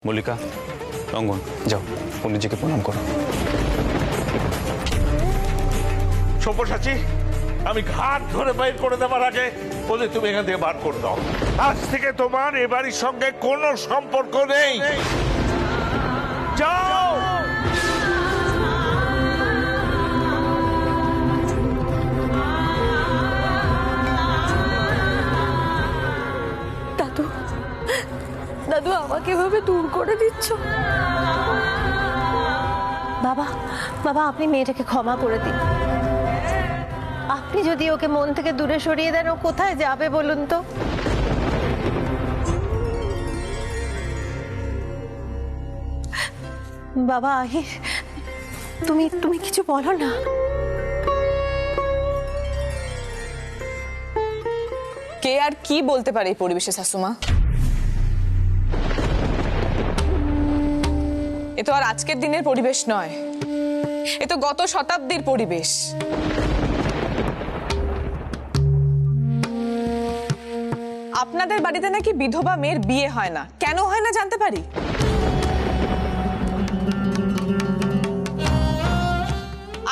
মল্লিকা, রঙ্গন, যাও পণ্ডিতজিকে প্রণাম করো। সব্যসাচী, আমি ঘাট ধরে বাইর করে দেওয়ার আগে বলে তুমি এখান থেকে বার করে দাও। আজ থেকে তোমার এ বাড়ির সঙ্গে কোনো সম্পর্ক নেই। যাও। দাদু, দাদু আমাকে এভাবে দূর করে দিচ্ছ? বাবা, বাবা আপনি মেয়েটাকে ক্ষমা করে দিন। আপনি যদি ওকে মন থেকে দূরে সরিয়ে দেন, ও কোথায় যাবে বলুন তো? বাবা আহির, তুমি কিছু বলো না। কে আর কি বলতে পারে এই পরিবেশে শাশুমা? এ তো আর আজকের দিনের পরিবেশ নয়, এ তো গত শতাব্দীর পরিবেশ। আপনাদের বাড়িতে নাকি বিধবা মেয়ের বিয়ে হয় না, কেন হয় না জানতে পারি?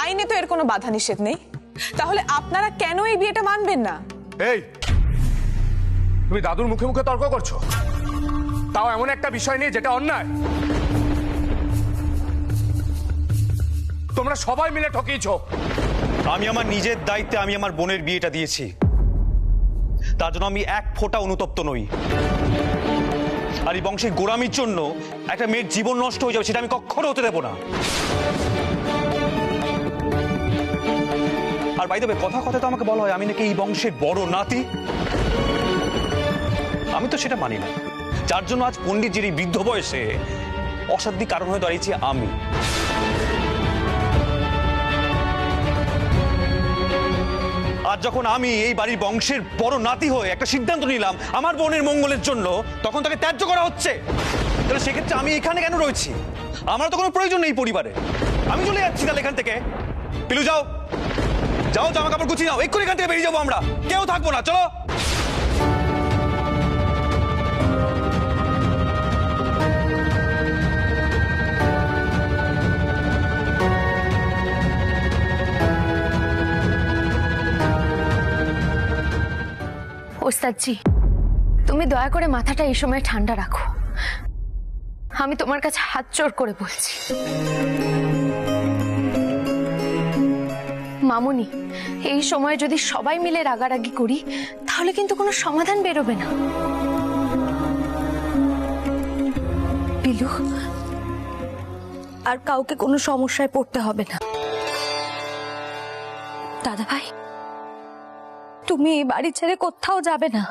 আইনে তো এর কোনো বাধা নিষেধ নেই, তাহলে আপনারা কেন এই বিয়েটা মানবেন না? এই, তুমি দাদুর মুখে মুখে তর্ক করছো, তাও এমন একটা বিষয় নিয়ে যেটা অন্যায়। তোমরা সবাই মিলে ঠকিয়েছো। আমি আমার নিজের দায়িত্বে আমি আমার বোনের বিয়েটা দিয়েছি, তার জন্য আমি এক ফোঁটা অনুতপ্ত নই। আর এই বংশের গোড়ামির জন্য একটা মেয়ের জীবন নষ্ট হয়ে যাবে, সেটা আমি কখনো হতে দেবো না। আর বাই দ্য ওয়ে, কথা কথা তো আমাকে বলা হয় আমি নাকি এই বংশের বড় নাতি। আমি তো সেটা মানি না, যার জন্য আজ পণ্ডিতজির এই বৃদ্ধ বয়সে অসাধ্য কারণ হয়ে দাঁড়িয়েছি আমি। আর যখন আমি এই বাড়ির বংশের বড় নাতি হয়ে একটা সিদ্ধান্ত নিলাম আমার বোনের মঙ্গলের জন্য, তখন তাকে ত্যায্য করা হচ্ছে। তাহলে সেক্ষেত্রে আমি এখানে কেন রয়েছি? আমার তো কোনো প্রয়োজন নেই পরিবারে, আমি চলে যাচ্ছি তাহলে এখান থেকে। পিলু যাও, যাও জামা কাপড় গুছিয়ে নাও, এক্ষুনি এখান থেকে বেরিয়ে যাবো আমরা, কেউ থাকবো না, চলো। ওস্তাদজি, তুমি দয়া করে মাথাটা এই সময় ঠান্ডা রাখো। আমি তোমার কাছে হাত জোড় করে বলছি, মামুনি, এই সময় যদি সবাই মিলে রাগারাগি করি তাহলে কিন্তু কোনো সমাধান বেরোবে না। বিলু, আর কাউকে কোনো সমস্যায় পড়তে হবে না। দাদা ভাই, তুমি এই বাড়ি ছেড়ে কোথাও যাবে না।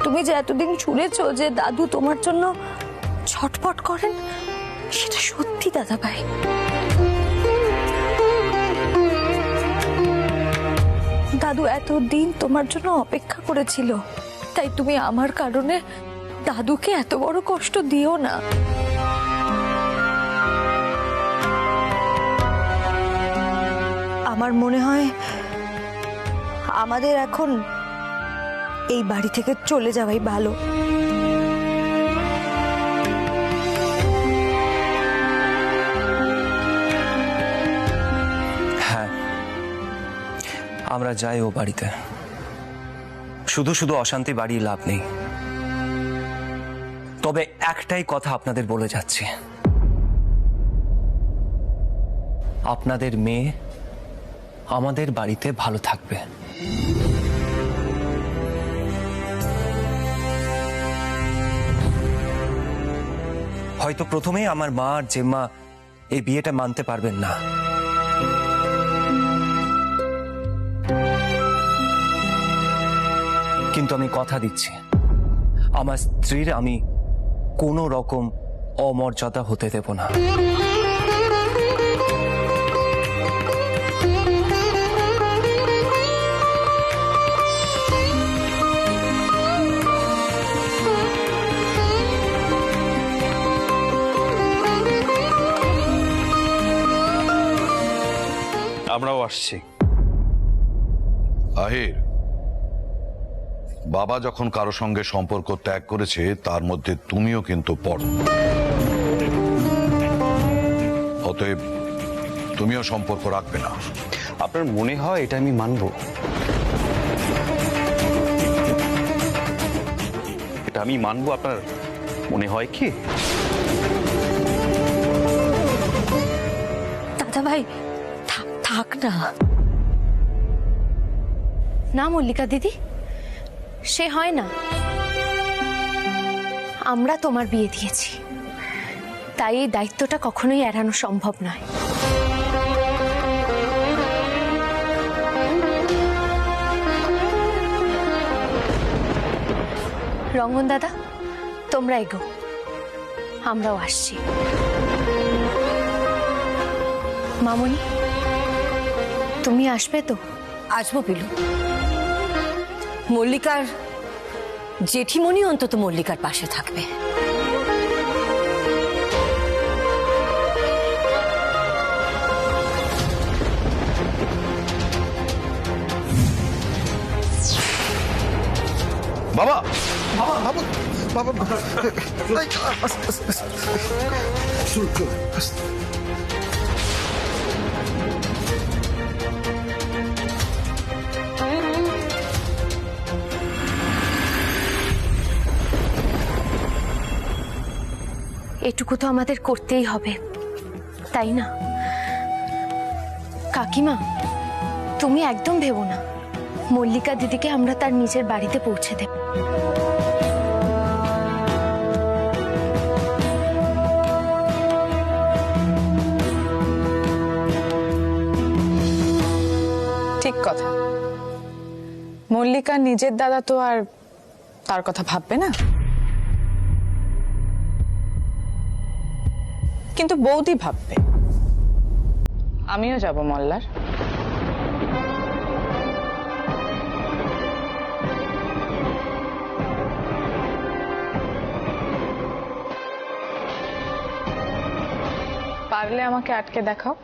তুমি যে এতদিন শুনেছ যে দাদু তোমার জন্য ছটফট করেন, সেটা সত্যি দাদা ভাই। দাদু এতদিন তোমার জন্য অপেক্ষা করেছিল, তাই তুমি আমার কারণে দাদুকে এত বড় কষ্ট দিও না। আমার মনে হয় আমাদের এখন এই বাড়ি থেকে চলে যাওয়াই ভালো। হ্যাঁ, আমরা যাই ও বাড়িতে। শুধু শুধু অশান্তি বাড়িয়ে লাভ নেই। তবে একটাই কথা আপনাদের বলে যাচ্ছি, আপনাদের মেয়ে আমাদের বাড়িতে ভালো থাকবে। হয়তো প্রথমে আমার মা আর জেম্মা এই বিয়েটা মানতে পারবেন না, কিন্তু আমি কথা দিচ্ছি আমার স্ত্রীর আমি কোনো রকম অমর্যাদা হতে দেব না। আমরাও আসছি। আহির, বাবা যখন কারো সঙ্গে সম্পর্ক ত্যাগ করেছে তার মধ্যে তুমিও কিন্তু পড়ো। অতএব তুমিও সম্পর্ক রাখবে না। আপনার মনে হয় এটা আমি মানবো? এটা আমি মানবো আপনার মনে হয় কি? দাদা ভাই থাক না। না মল্লিকা দিদি, সে হয় না। আমরা তোমার বিয়ে দিয়েছি, তাই এই দায়িত্বটা কখনোই এড়ানো সম্ভব নয়। রঙ্গন দাদা, তোমরা এগো, আমরাও আসছি। মামনি, তুমি আসবে তো? আসবো পিলু। মল্লিকার জেঠিমণি অন্তত মল্লিকার পাশে থাকবে। বাবা এটুকু তো আমাদের করতেই হবে, তাই না? কাকিমা, তুমি একদম ভেবো না, মল্লিকা দিদিকে আমরা তার নিজের বাড়িতে পৌঁছে দেব। ঠিক কথা। মল্লিকার নিজের দাদা তো আর তার কথা ভাববে না, কিন্তু বৌদি ভাববে। আমিও যাব মল্লার। পারলে আমাকে আটকে দেখাও।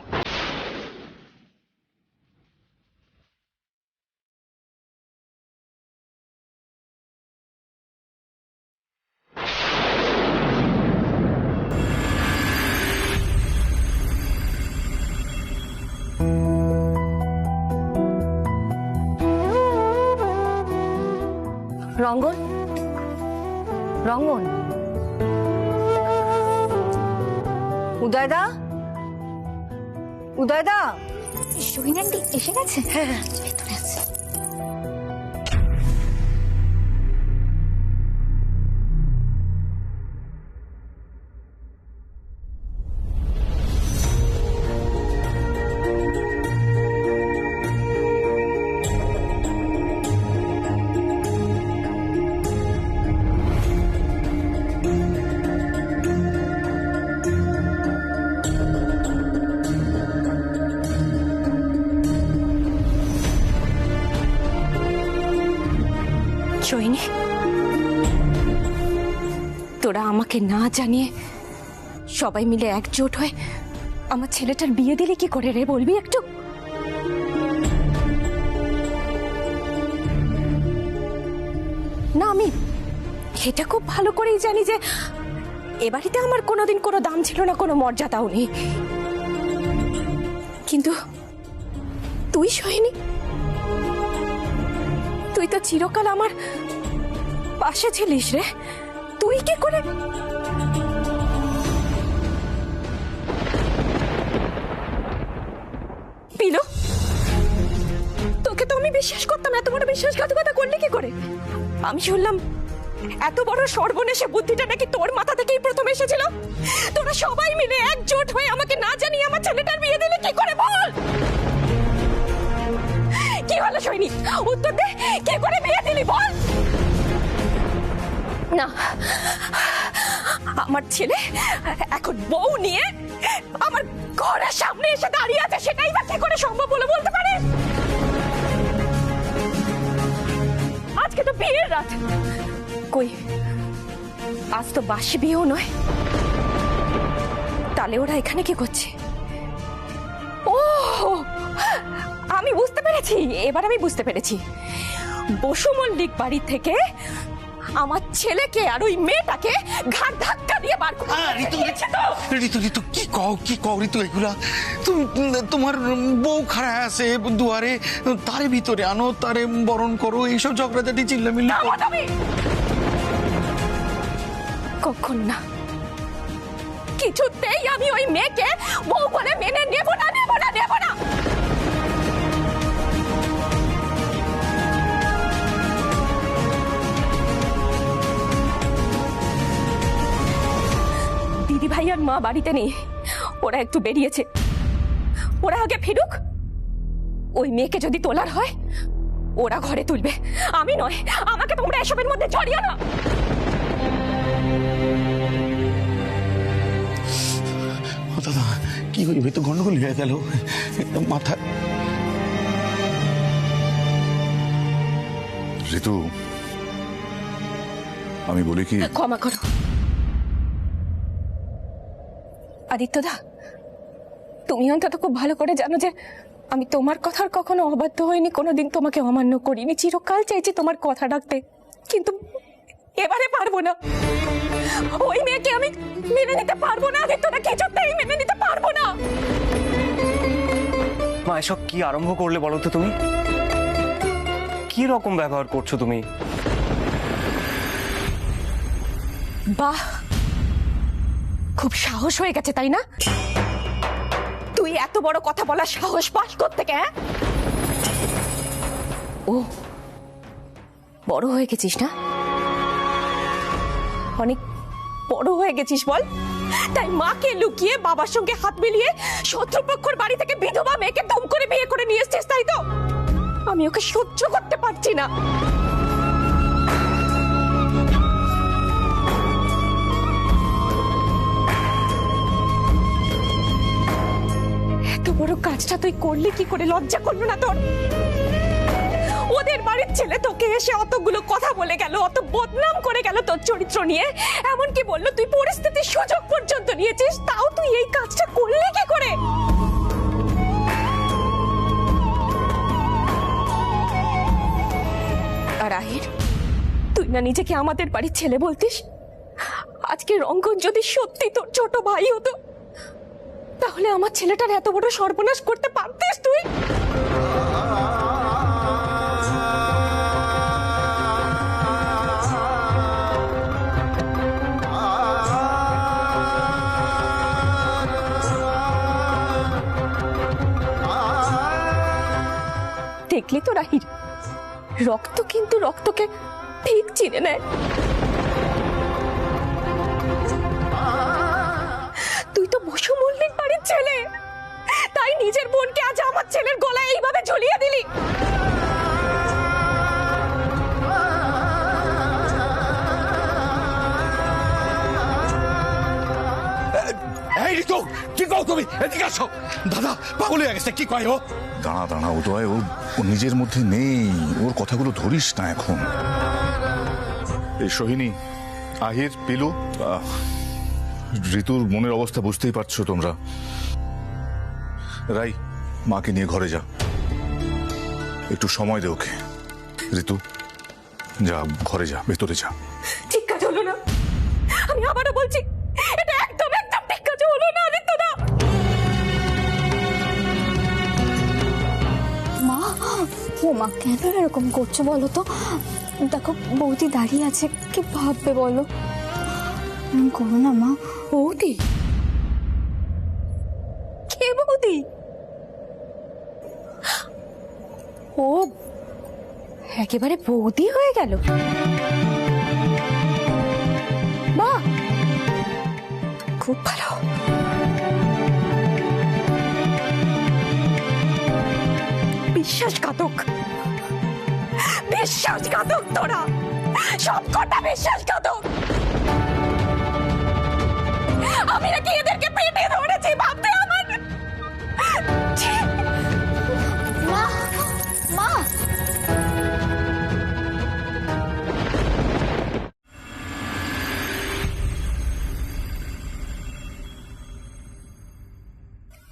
রঙ্গন, রঙ্গন, উদয়দা, উদয়দা। সোহিনী আন্টি এসে গেছে? হ্যাঁ, ভেতরে আছে। সোহিনী, তোরা আমাকে না জানিয়ে সবাই মিলে একজোট হয়ে আমার ছেলেটার বিয়ে দিলে কি করে রে, বলবি একটু? না, আমি এটা খুব ভালো করেই জানি যে এ বাড়িতে আমার কোনোদিন কোনো দাম ছিল না, কোনো মর্যাদাও নেই। কিন্তু তুই সোহিনী, তুই তো চিরকাল আমার পাশে ছিলিস রে। তুই কি করে? পিলো, তোকে তো আমি বিশ্বাস করতাম, এত বড় বিশ্বাসঘাতকতা করলি কি করে? আমি শুনলাম এত বড় সর্বনেশে বুদ্ধিটা নাকি তোর মাথা থেকেই প্রথম এসেছিল। তোরা সবাই মিলে একজোট হয়ে আমাকে না জানিয়ে আমার ছেলেটার বিয়ে দিলে কি করে, বল? কি হলো সোহিনী, উত্তর দে, কি করে বিয়ে দিলি বল? না, আমার ছেলে এখন বউ নিয়ে আমার ঘরের সামনে এসে দাঁড়িয়ে আছে, সেটাই বা কি করে সম্ভব বলে বলতে পারে? আজকে তো বিয়ের রাত, কই আজ তো বাসি বিয়েও নয়, তাহলে ওরা এখানে কি করছে? ও, আমি বুঝতে পেরেছি, এবার আমি বুঝতে পেরেছি। বসু মল্লিক বাড়ি থেকে আমার ছেলেকে আর ওই মেয়েটাকে ঘাট ধাক্কা দিয়ে বার করে দিয়েছে তো। ঋতু ঋতু কি কও ঋতু এগুলা? তোমার বউ খাড়া আছে দুয়ারে, তারে ভিতরে আনো, তারে বরণ করো, এইসব ঝগড়াঝাটি চিল্লামিল্লি করো। কখন না, কিছুতেই আমি ওই মেয়েকে বউ বলে মেনে নেব না। দিদি ভাই আর মা বাড়িতে নেই, ওরা একটু বেরিয়েছে, ওরা আগে ফিরুক। ওই মেয়েকে যদি তোলার হয় ওরা ঘরে তুলবে, আমি নয়। আমাকে তোমরা এসবের মধ্যে জড়িও না। দাদা কি হইবে, তো গন্ডগোল হয়ে গেল মাথা। ঋতু, আমি বলি কি, ক্ষমা করো আদিত্যদা, তুমি অন্তত খুব ভালো করে জানো যে আমি তোমার কথার কখনো অবাধ্য হইনি, কোনোদিন তোমাকে অমান্য করিনি। চিরকাল চাইছি তোমার কথা রাখতে, কিন্তু এবারে পারবো না। ওই মেয়েকে আমি মেনে নিতে পারবো না আদিত্যদা, কিছুতেই মেনে নিতে পারবো না। মা এসব কি আরম্ভ করলে বলো তো? তুমি কি রকম ব্যবহার করছো তুমি? বাহ, খুব সাহস হয়ে গেছে তাই না? তুই এত বড় কথা বলার সাহস পাস কোত্থেকে? হ্যাঁ, ও বড় হয়ে গেছিস না, অনেক বড় হয়ে গেছিস বল। তাই মাকে লুকিয়ে বাবার সঙ্গে হাত মিলিয়ে শত্রুপক্ষের বাড়ি থেকে বিধবা মেয়েকে দম করে বিয়ে করে নিয়ে এসেছিস, তাই তো? আমি ওকে সহ্য করতে পারছি না। এত বড় কাজটা তুই করলি কি করে? লজ্জা করলো না তোর? ওদের বাড়ির ছেলে তোকে এসে অতগুলো কথা বলে গেল, অত বদনাম করে গেল তোর চরিত্র নিয়ে, এমনকি বললো তুই পরিস্থিতির সুযোগ পর্যন্ত নিয়েছিস, তাও তুই এই কাজটা করলি কি করে? আর আহির, তুই না নিজেকে আমাদের বাড়ির ছেলে বলতিস? আজকে রঙ্গন যদি সত্যি তোর ছোট ভাই হতো, তাহলে আমার ছেলেটার এত বড় সর্বনাশ করতে পারতিস তুই? দেখলি তো রাহির, রক্ত কিন্তু রক্তকে ঠিক চিনে নেয়। তুই তো বসু মল্লিক বাড়ির ছেলে, তাই নিজের বোনকে আজ আমার ছেলের গলায় এইভাবে ঝুলিয়ে দিলি। এই ঋতু, কি কও তুমি? এদিকে আসো। দাদা পাগল হয়ে গেছে, কি কয় ও? দাঁড়া দাঁড়া, উদয়, ও নিজের মধ্যে নেই, ওর কথাগুলো ধরিস না এখন। এই সোহিনী, আহির, পিলু, ঋতুর মনের অবস্থা বুঝতেই পারছো তোমরা। রাই, মাকে নিয়ে ঘরে যা, একটু সময় দে ওকে। ঋতু যা, ঘরে যা, ভেতরে যা। ঠিক কাজ হলো না, আমি আবারও বলছি, এটা একদম একদম ঠিক কাজ হলো না আদিত্যদা। মা, ও মা কেন এরকম করছো বলো তো? দেখো বৌদি দাঁড়িয়ে আছে, কি ভাববে বলো? করো না মা। বৌদি? কে বৌদি? ও একেবারে বৌদি হয়ে গেল। মা, খুব ভালো। বিশ্বাসঘাতক, বিশ্বাসঘাতক তোরা, সব কটা বিশ্বাসঘাতক। আমি নাকি এদেরকে পেটে ধরেছি ভাবতে আমার। মা, মা।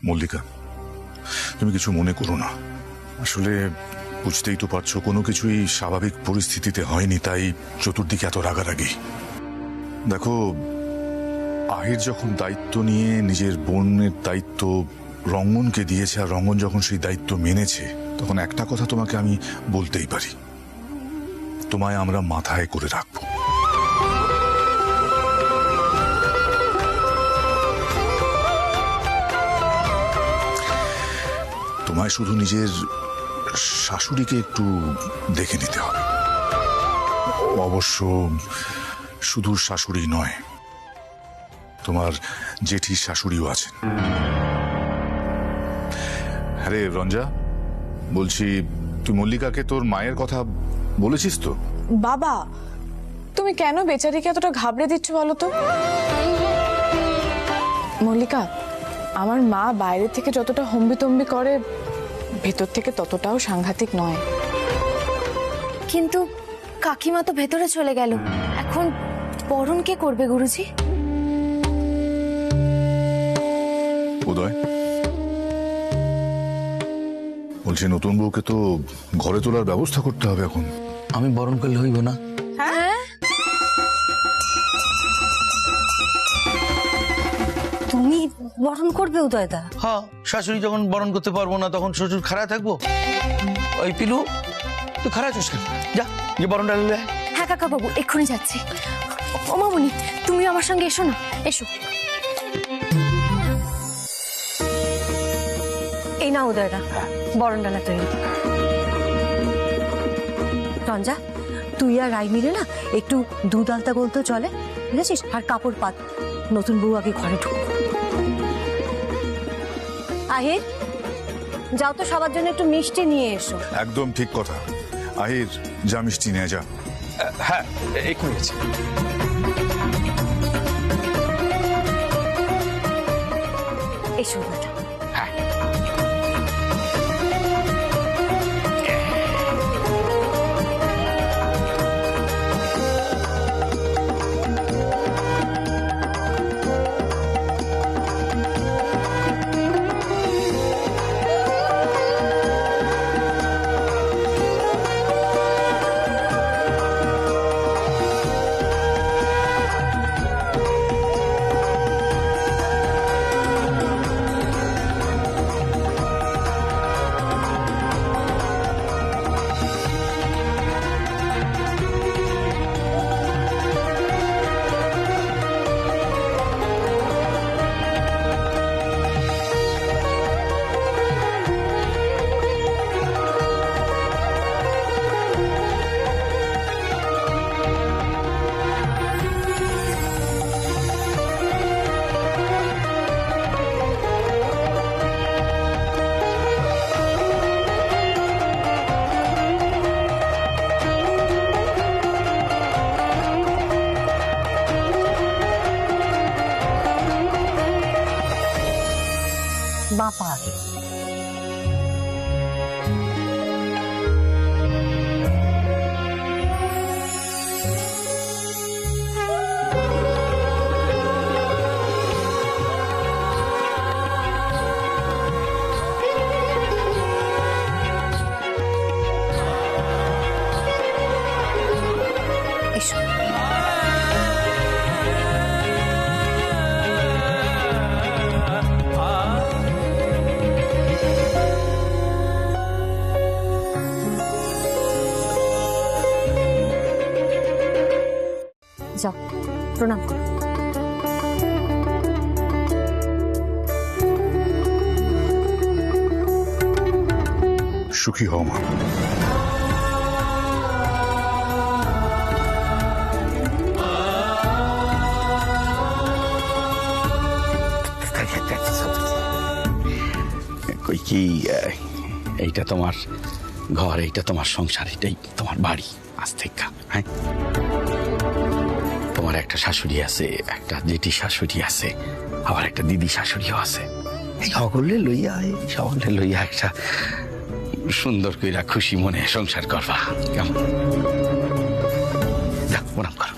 মল্লিকা, তুমি কিছু মনে করো না, আসলে বুঝতেই তো পারছো কোনো কিছুই স্বাভাবিক পরিস্থিতিতে হয়নি, তাই চতুর্দিকে এত রাগারাগি। দেখো, আহির যখন দায়িত্ব নিয়ে নিজের বোনের দায়িত্ব রঙ্গনকে দিয়েছে, আর রঙ্গন যখন সেই দায়িত্ব মেনেছে, তখন একটা কথা তোমাকে আমি বলতেই পারি, তোমায় আমরা মাথায় করে রাখবো। তোমায় শুধু নিজের শাশুড়িকে একটু দেখে নিতে হবে। অবশ্য শুধু শাশুড়ি নয়, তোমার জেঠির শাশুড়িও আছেন। হ্যাঁ রে রঞ্জা, বলছি তুই মল্লিকাকে তোর মায়ের কথা বলেছিস তো? বাবা, তুমি কেন বেচারিকে এতটা ঘাবড়ে দিচ্ছ বলো তো? মল্লিকা, আমার মা বাইরে থেকে যতটা হম্বিতম্বি করে, ভেতর থেকে ততটাও সাংঘাতিক নয়। কিন্তু কাকিমা তো ভেতরে চলে গেল, এখন বরণ কে করবে গুরুজি? উদয়, বলছি নতুন বউকে তো ঘরে তোলার ব্যবস্থা করতে হবে এখন। আমি বরণ করলে হইব না? তুমি বরণ করবে উদয়দা? হ্যাঁ, শাশুড়ি যখন বরণ করতে পারবো না তখন শ্বশুর খাড়া থাকবো? ওই পিলু, তুই খাড়া আছিস কেন? যা, যে বরণটা নিলে। হ্যাঁ কাকা বাবু, এক্ষুনি যাচ্ছি। ও মামুনি, তুমি আমার সঙ্গে এসো না, এসো। এই না উদয়দা, বরণ ডালা তৈরি। রঞ্জা, তুই আর রাই মিলে না একটু দুধ আলতা বলতো চলে, বুঝেছিস? আর কাপড় পাত, নতুন বউ আগে ঘরে ঢুক। আহির, যাও তো সবার জন্য একটু মিষ্টি নিয়ে এসো। একদম ঠিক কথা। আহির, যা মিষ্টি নিয়ে যা। হ্যাঁ, এক্ষুনি গেছি। এসো বেটা। বাপা আগে। এসো। যাও, প্রণাম করো। সুখী হও মা। কই কি, এইটা তোমার ঘর, এইটা তোমার সংসার, এটাই তোমার বাড়ি আজ থেকে। হ্যাঁ, তোমার একটা শাশুড়ি আছে, একটা জেঠি শাশুড়ি আছে, আবার একটা দিদি শাশুড়িও আছে। এই সকলে লইয়া একটা সুন্দর কইরা খুশি মনে সংসার করবা, কেমন? যাও, প্রণাম করো।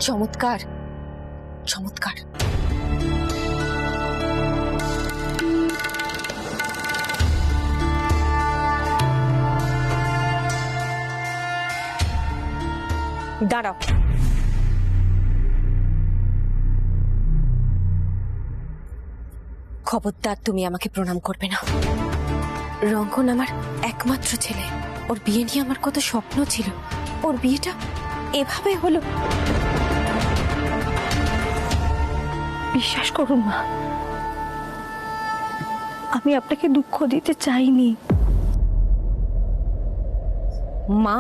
চমৎকার, চমৎকার। দাঁড়াও। খবরদার তুমি আমাকে প্রণাম করবে না। রঙ্গন আমার একমাত্র ছেলে, ওর বিয়ে নিয়ে আমার কত স্বপ্ন ছিল, ওর বিয়েটা এভাবে হলো। বিশ্বাস করুন মা, আমি আপনাকে দুঃখ দিতে চাইনি। মা,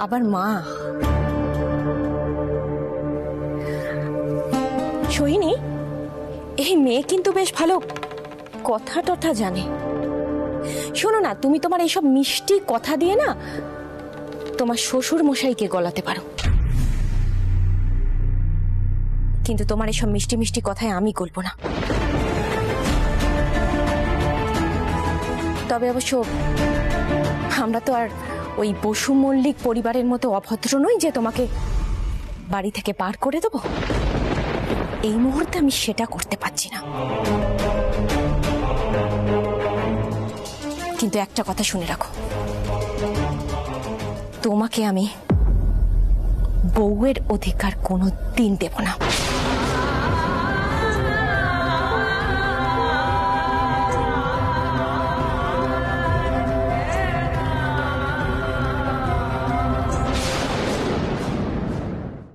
আবার মা? সোহিনী, এই মেয়ে কিন্তু বেশ ভালো কথা টথা জানে। শোনো না, তুমি তোমার এইসব মিষ্টি কথা দিয়ে না তোমার শ্বশুর মশাইকে গলাতে পারো, কিন্তু তোমার এইসব মিষ্টি মিষ্টি কথায় আমি গলবো না। তবে অবশ্য আমরা তো আর ওই বসু মল্লিক পরিবারের মতো অভদ্র নই যে তোমাকে বাড়ি থেকে পার করে দেব। এই মুহূর্তে আমি সেটা করতে পারছি না। কিন্তু একটা কথা শুনে রাখো, তোমাকে আমি বউয়ের অধিকার কোনো দিন দেব না।